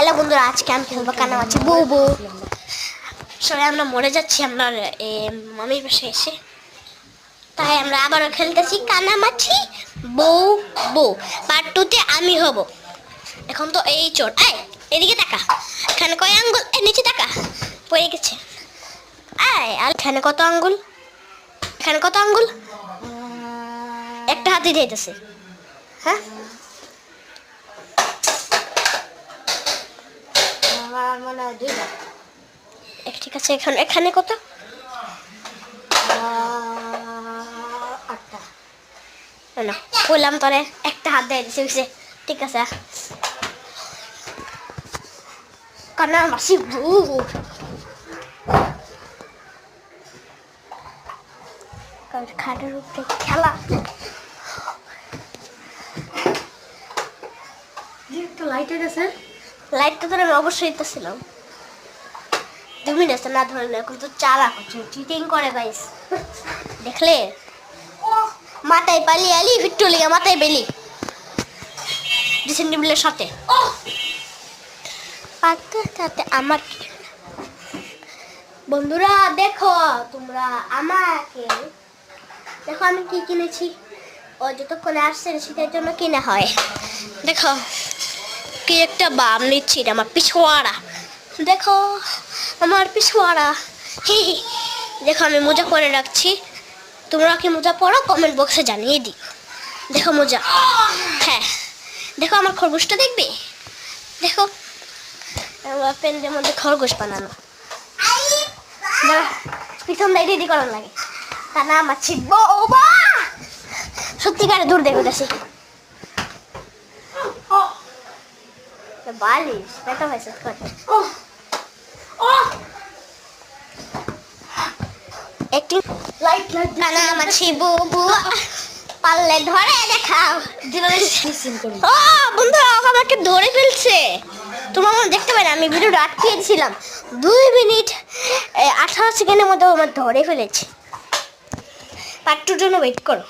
Hello বন্ধুরা, আজকে আমি খেলবো কানামাছি বউ বউ। সবাই আমরা মরে যাচ্ছি আমরা মামির পাশে এসে, তাই আমরা আবারও খেলতেছি কানামাছি বউ বউ। পার্ট 2-তে আমি হব। এখন তো এই চোর, এদিকে তাকা, এখানে কয় আঙ্গুল, নিচে তাকা, পড়ে গেছে। আর এখানে কত আঙ্গুল, এখানে কত আঙ্গুল, একটা হাতে দিতেছে। হ্যাঁ ঠিক আছে, এখানে কত, না বললাম তোরে একটা হাত দিয়ে দিছে। ঠিক আছে, কানামাছি বউ খাটের উপরে খেলা। লাইটটা তো আমি অবশ্যই দিতেছিলাম। 2 মিনিট না ধরলে এখন তো চালা করছে, চিটিং করে গাইস। দেখলে মাথায় পালি আলি ভিট্টু লেগে মাথায় বেলি ডিসেন্ডিবলের সাথে সাথে আমার। বন্ধুরা দেখো, তোমরা আমাকে দেখো আমি কি কিনেছি। ও যতক্ষণে আসছে শীতের জন্য কিনা হয়। দেখো কি একটা বাম নিচ্ছি, এটা আমার পিছুয়ারা। দেখো আমার পিছুয়ারা, দেখো আমি মোজা পরে রাখছি। তোমরা কি মোজা পরো? কমেন্ট বক্সে জানিয়ে দিও। দেখো মোজা, হ্যাঁ দেখো আমার খরগোশটা দেখবে। দেখো আমার পেনের মধ্যে খরগোশ বানানো, পিছন দিয়ে রেডি করার লাগে। কানামাছি বউ সত্যিকারে দূর দেখে গেছি। বালিশ ব্যথা হয়েছে। একটি কানামাছি বউ পারলে ধরে দেখাও। বন্ধুরা আমাকে ধরে ফেলছে, তোমরা দেখতে পারে আমি ভিডিওটা আটকিয়ে দিয়েছিলাম। 2 মিনিট 18 সেকেন্ডের মধ্যে আমার ধরে ফেলেছে। পার্ট 2 জন্য ওয়েট করো।